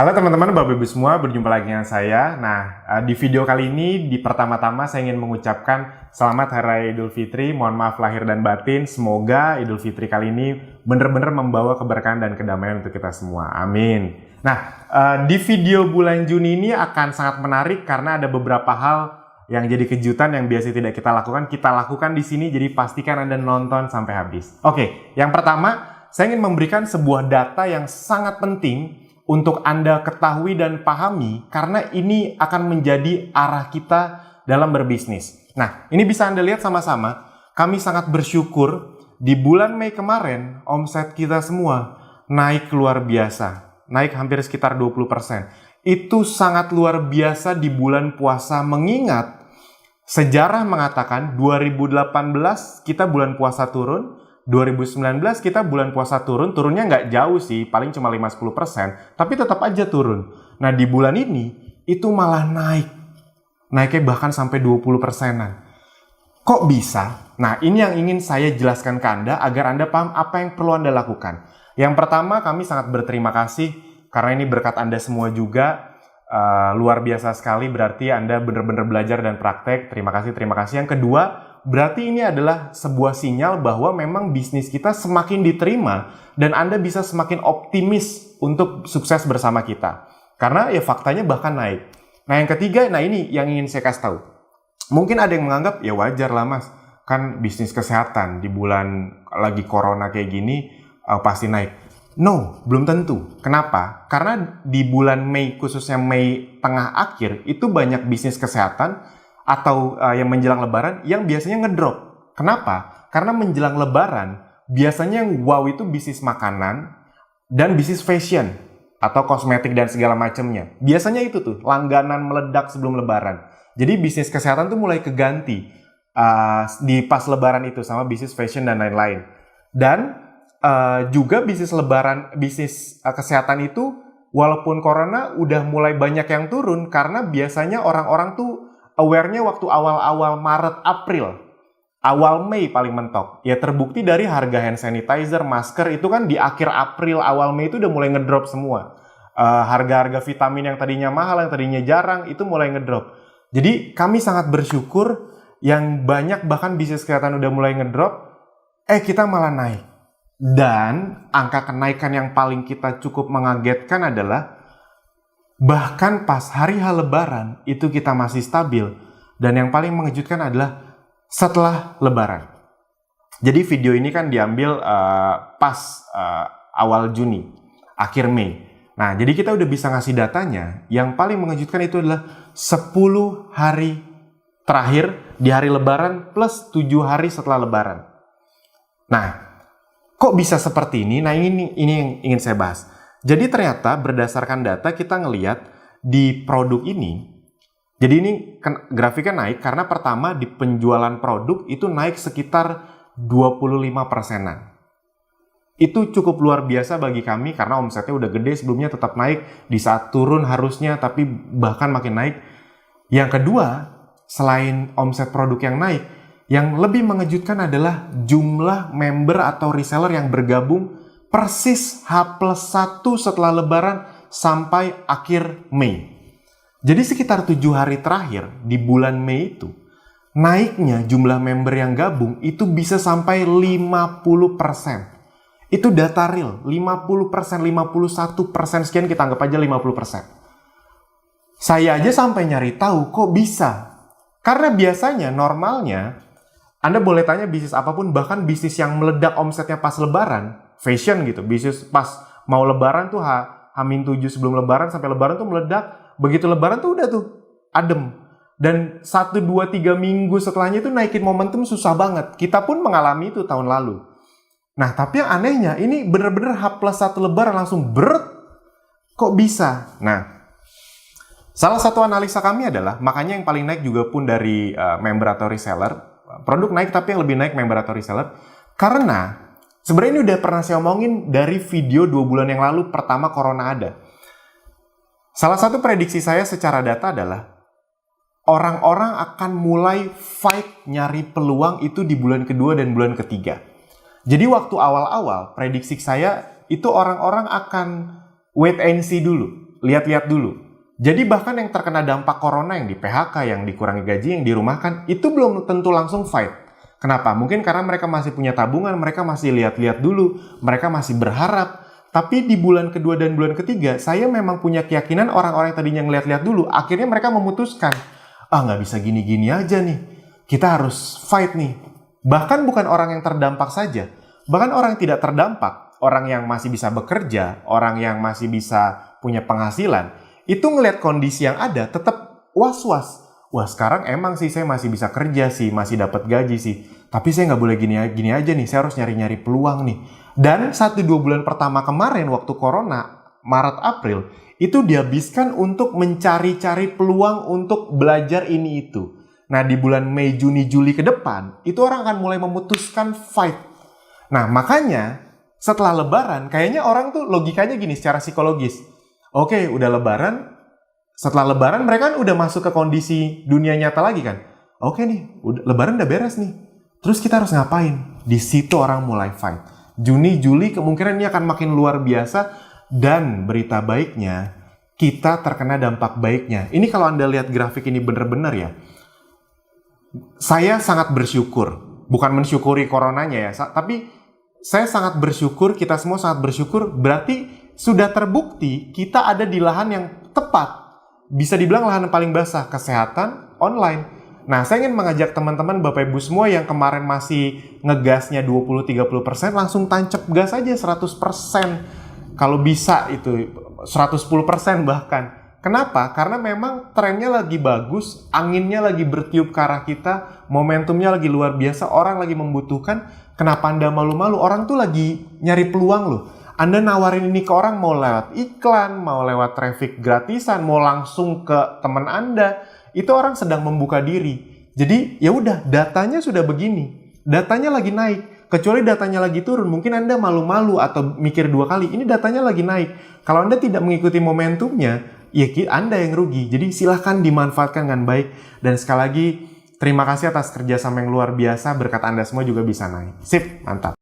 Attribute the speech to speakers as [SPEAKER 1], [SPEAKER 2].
[SPEAKER 1] Halo teman-teman, Bapak Ibu semua, berjumpa lagi dengan saya. Di video kali ini, pertama-tama saya ingin mengucapkan selamat Hari Raya Idul Fitri. Mohon maaf lahir dan batin. Semoga Idul Fitri kali ini benar-benar membawa keberkahan dan kedamaian untuk kita semua. Amin. Di video bulan Juni ini akan sangat menarik karena ada beberapa hal yang jadi kejutan yang biasa tidak kita lakukan di sini. Jadi pastikan Anda nonton sampai habis. Oke, yang pertama, saya ingin memberikan sebuah data yang sangat penting untuk Anda ketahui dan pahami karena ini akan menjadi arah kita dalam berbisnis. Nah, ini bisa Anda lihat sama-sama. Kami sangat bersyukur di bulan Mei kemarin omset kita semua naik luar biasa. Naik hampir sekitar 20%. Itu sangat luar biasa di bulan puasa mengingat sejarah mengatakan 2018 kita bulan puasa turun, 2019 kita bulan puasa turunnya nggak jauh sih, paling cuma 5-10%, tapi tetap aja turun. Nah di bulan ini, itu malah naiknya bahkan sampai 20%-an. Kok bisa? Nah ini yang ingin saya jelaskan ke Anda, agar Anda paham apa yang perlu Anda lakukan. Yang pertama, kami sangat berterima kasih, karena ini berkat Anda semua juga, luar biasa sekali, berarti Anda benar-benar belajar dan praktek, terima kasih. Yang kedua, berarti ini adalah sebuah sinyal bahwa memang bisnis kita semakin diterima dan Anda bisa semakin optimis untuk sukses bersama kita. Karena ya faktanya bahkan naik. Nah yang ketiga, nah ini yang ingin saya kasih tahu. Mungkin ada yang menganggap ya wajar lah mas, kan bisnis kesehatan di bulan lagi corona kayak gini pasti naik. No, belum tentu. Kenapa? Karena di bulan Mei, khususnya Mei tengah akhir, itu banyak bisnis kesehatan atau yang menjelang lebaran yang biasanya ngedrop. Kenapa? Karena menjelang lebaran biasanya yang wow itu bisnis makanan dan bisnis fashion atau kosmetik dan segala macamnya. Biasanya itu tuh langganan meledak sebelum lebaran. Jadi bisnis kesehatan tuh mulai keganti di pas lebaran itu sama bisnis fashion dan lain-lain. Dan juga bisnis kesehatan itu walaupun corona udah mulai banyak yang turun karena biasanya orang-orang tuh aware-nya waktu awal-awal Maret, April. Awal Mei paling mentok. Ya terbukti dari harga hand sanitizer, masker itu kan di akhir April, awal Mei itu udah mulai ngedrop semua. Harga-harga vitamin yang tadinya mahal, yang tadinya jarang, itu mulai ngedrop. Jadi kami sangat bersyukur yang banyak bahkan bisnis kesehatan udah mulai ngedrop, kita malah naik. Dan angka kenaikan yang paling kita cukup mengagetkan adalah bahkan pas hari Lebaran itu kita masih stabil. Dan yang paling mengejutkan adalah setelah Lebaran. Jadi video ini kan diambil pas awal Juni, akhir Mei. Nah jadi kita udah bisa ngasih datanya. Yang paling mengejutkan itu adalah 10 hari terakhir di hari Lebaran plus 7 hari setelah Lebaran. Nah kok bisa seperti ini? Nah ini yang ingin saya bahas. Jadi ternyata berdasarkan data kita ngelihat di produk ini, jadi ini grafiknya naik karena pertama di penjualan produk itu naik sekitar 25%-an. Itu cukup luar biasa bagi kami karena omsetnya udah gede sebelumnya tetap naik, di saat turun harusnya tapi bahkan makin naik. Yang kedua, selain omset produk yang naik, yang lebih mengejutkan adalah jumlah member atau reseller yang bergabung persis H+1 setelah Lebaran sampai akhir Mei. Jadi sekitar 7 hari terakhir di bulan Mei itu, naiknya jumlah member yang gabung itu bisa sampai 50%. Itu data real, 50%, 51% sekian kita anggap aja 50%. Saya aja sampai nyari tahu kok bisa. Karena biasanya, normalnya, Anda boleh tanya bisnis apapun, bahkan bisnis yang meledak omsetnya pas Lebaran, fashion gitu, bisnis pas mau lebaran tuh H-7 sebelum lebaran sampai lebaran tuh meledak, begitu lebaran tuh udah tuh adem. Dan 1, 2, 3 minggu setelahnya itu naikin momentum susah banget. Kita pun mengalami itu tahun lalu. Nah tapi yang anehnya ini bener-bener H+1 lebaran langsung beret. Kok bisa? Nah salah satu analisa kami adalah, makanya yang paling naik juga pun dari member atau reseller, produk naik tapi yang lebih naik member atau reseller, karena sebenarnya ini udah pernah saya omongin dari video 2 bulan yang lalu pertama corona ada. Salah satu prediksi saya secara data adalah orang-orang akan mulai fight nyari peluang itu di bulan kedua dan bulan ketiga. Jadi waktu awal-awal prediksi saya itu orang-orang akan wait and see dulu. lihat-lihat dulu. Jadi bahkan yang terkena dampak corona, yang di PHK, yang dikurangi gaji, yang dirumahkan, itu belum tentu langsung fight. Kenapa? Mungkin karena mereka masih punya tabungan, mereka masih lihat-lihat dulu, mereka masih berharap. Tapi di bulan kedua dan bulan ketiga, saya memang punya keyakinan orang-orang yang tadinya ngeliat-lihat dulu, akhirnya mereka memutuskan, nggak bisa gini-gini aja nih, kita harus fight nih. Bahkan bukan orang yang terdampak saja, bahkan orang yang tidak terdampak, orang yang masih bisa bekerja, orang yang masih bisa punya penghasilan, itu ngelihat kondisi yang ada tetap was-was. Wah, sekarang emang sih saya masih bisa kerja sih, masih dapat gaji sih. Tapi saya nggak boleh gini aja nih, saya harus nyari-nyari peluang nih. Dan 1-2 bulan pertama kemarin waktu corona, Maret April, itu dihabiskan untuk mencari-cari peluang untuk belajar ini itu. Nah, di bulan Mei, Juni, Juli ke depan, itu orang akan mulai memutuskan fight. Nah, makanya setelah Lebaran, kayaknya orang tuh logikanya gini secara psikologis. Oke, udah Lebaran. Setelah Lebaran mereka kan udah masuk ke kondisi dunia nyata lagi kan. Oke nih, Lebaran udah beres nih. Terus kita harus ngapain? Di situ orang mulai fight. Juni, Juli kemungkinan ini akan makin luar biasa. Dan berita baiknya, kita terkena dampak baiknya. Ini kalau Anda lihat grafik ini bener-bener ya. Saya sangat bersyukur. Bukan mensyukuri coronanya ya. Tapi saya sangat bersyukur, kita semua sangat bersyukur. Berarti sudah terbukti kita ada di lahan yang tepat. Bisa dibilang lahan paling basah, kesehatan online. Nah, saya ingin mengajak teman-teman Bapak Ibu semua yang kemarin masih ngegasnya 20-30%, langsung tancap gas aja 100%. Kalau bisa itu 110% bahkan. Kenapa? Karena memang trennya lagi bagus, anginnya lagi bertiup ke arah kita, momentumnya lagi luar biasa, orang lagi membutuhkan. Kenapa Anda malu-malu? Orang tuh lagi nyari peluang loh. Anda nawarin ini ke orang mau lewat iklan, mau lewat traffic gratisan, mau langsung ke teman Anda, itu orang sedang membuka diri. Jadi ya udah, datanya sudah begini, datanya lagi naik. Kecuali datanya lagi turun, mungkin Anda malu-malu atau mikir 2 kali. Ini datanya lagi naik. Kalau Anda tidak mengikuti momentumnya, ya Anda yang rugi. Jadi silahkan dimanfaatkan dengan baik. Dan sekali lagi, terima kasih atas kerjasama yang luar biasa. Berkat Anda semua juga bisa naik. Sip, mantap.